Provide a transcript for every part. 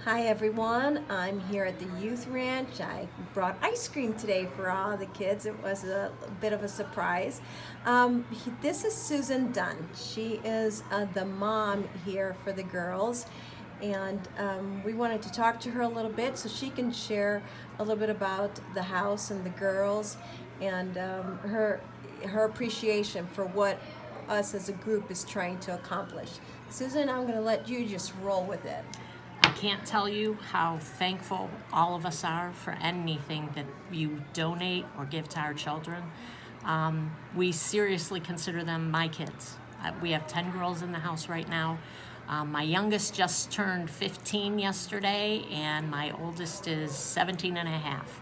Hi everyone, I'm here at the Youth Ranch. I brought ice cream today for all the kids. It was a bit of a surprise. This is Susan Dunn. She is the mom here for the girls, and we wanted to talk to her a little bit so she can share a little bit about the house and the girls and her appreciation for what us as a group is trying to accomplish. Susan, I'm going to let you just roll with it. I can't tell you how thankful all of us are for anything that you donate or give to our children. We seriously consider them my kids. We have 10 girls in the house right now. My youngest just turned 15 yesterday, and my oldest is 17 and a half.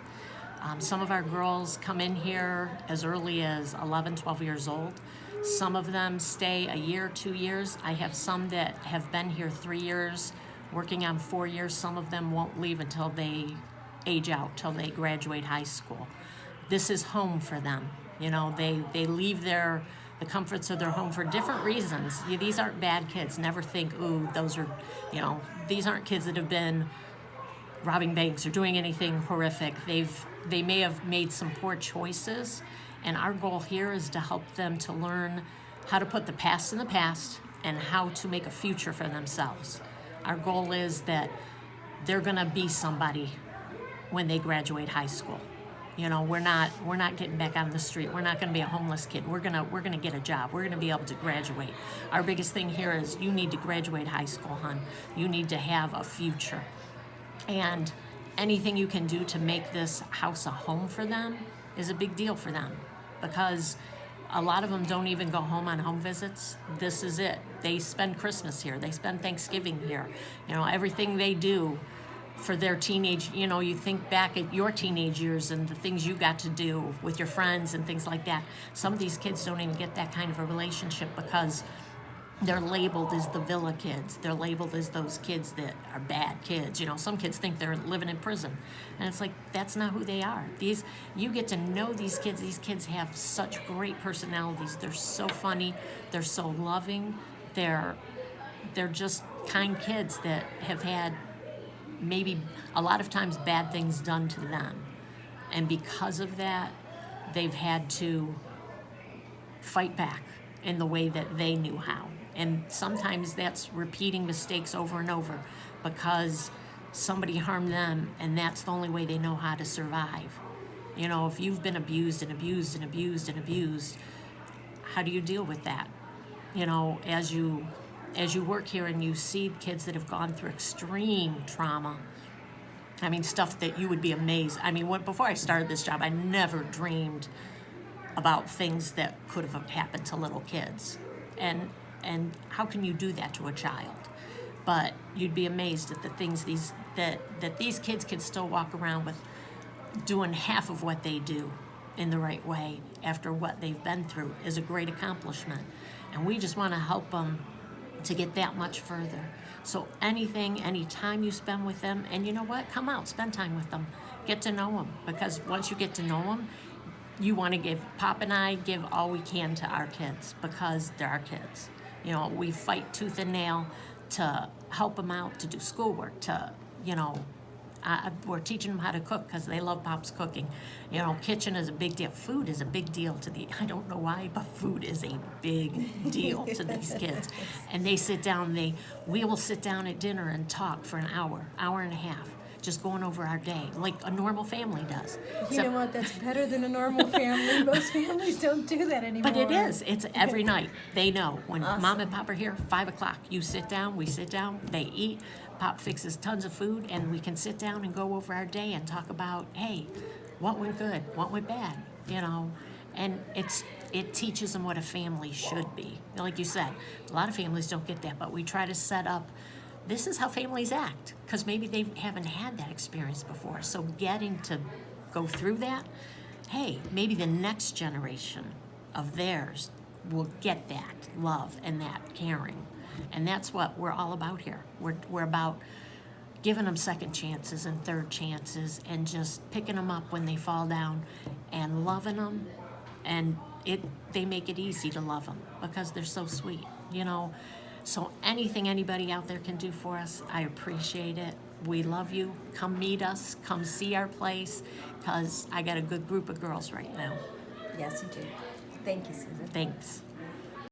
Some of our girls come in here as early as 11, 12 years old. Some of them stay a year, 2 years. I have some that have been here 3 years, working on 4 years. Some of them won't leave until they age out, till they graduate high school. This is home for them. You know, they leave the comforts of their home for different reasons. These aren't bad kids. Never think, ooh, those are, these aren't kids that have been robbing banks or doing anything horrific. They may have made some poor choices, and our goal here is to help them to learn how to put the past in the past and how to make a future for themselves. Our goal is that they're going to be somebody when they graduate high school. You know, we're not getting back on the street. We're not going to be a homeless kid. We're gonna get a job. We're gonna be able to graduate. Our biggest thing here is you need to graduate high school, hon. You need to have a future. And anything you can do to make this house a home for them is a big deal for them, because a lot of them don't even go home on home visits. This is it. They spend Christmas here. They spend Thanksgiving here. You know, everything they do for their teenage, you think back at your teenage years and the things you got to do with your friends and things like that. Some of these kids don't even get that kind of a relationship because they're labeled as the villa kids. They're labeled as those kids that are bad kids. Some kids think they're living in prison. And it's like, that's not who they are. You get to know these kids. These kids have such great personalities. They're so funny. They're so loving. They're just kind kids that have had maybe a lot of times bad things done to them. And because of that, they've had to fight back in the way that they knew how. And sometimes that's repeating mistakes over and over because somebody harmed them, and that's the only way they know how to survive. If you've been abused and abused and abused and abused, how do you deal with that? As you work here and you see kids that have gone through extreme trauma, stuff that you would be amazed. Before I started this job, I never dreamed about things that could have happened to little kids. And how can you do that to a child? But you'd be amazed at the things that these kids can still walk around with, doing half of what they do in the right way after what they've been through is a great accomplishment. And we just want to help them to get that much further. So any time you spend with them, and you know what, come out, spend time with them, get to know them, because once you get to know them, you want to Pop and I give all we can to our kids because they're our kids. We fight tooth and nail to help them out, to do schoolwork, we're teaching them how to cook because they love Pop's cooking. Kitchen is a big deal. Food is a big deal I don't know why, but food is a big deal to these kids. And they sit down, we will sit down at dinner and talk for an hour and a half, just going over our day like a normal family does. You know what? That's better than a normal family. Most families don't do that anymore. But it is. It's every night. They know when Awesome. Mom and Pop are here, 5 o'clock. You sit down, we sit down, they eat. Pop fixes tons of food, and we can sit down and go over our day and talk about, hey, what went good, what went bad, And it teaches them what a family should be. Like you said, a lot of families don't get that, but we try to set up, this is how families act, because maybe they haven't had that experience before. So getting to go through that, hey, maybe the next generation of theirs will get that love and that caring. And that's what we're all about here. We're about giving them second chances and third chances and just picking them up when they fall down and loving them. And they make it easy to love them because they're so sweet, So anything anybody out there can do for us, I appreciate it. We love you. Come meet us. Come see our place, because I got a good group of girls right now. Yes, you do. Thank you, Susan. Thanks.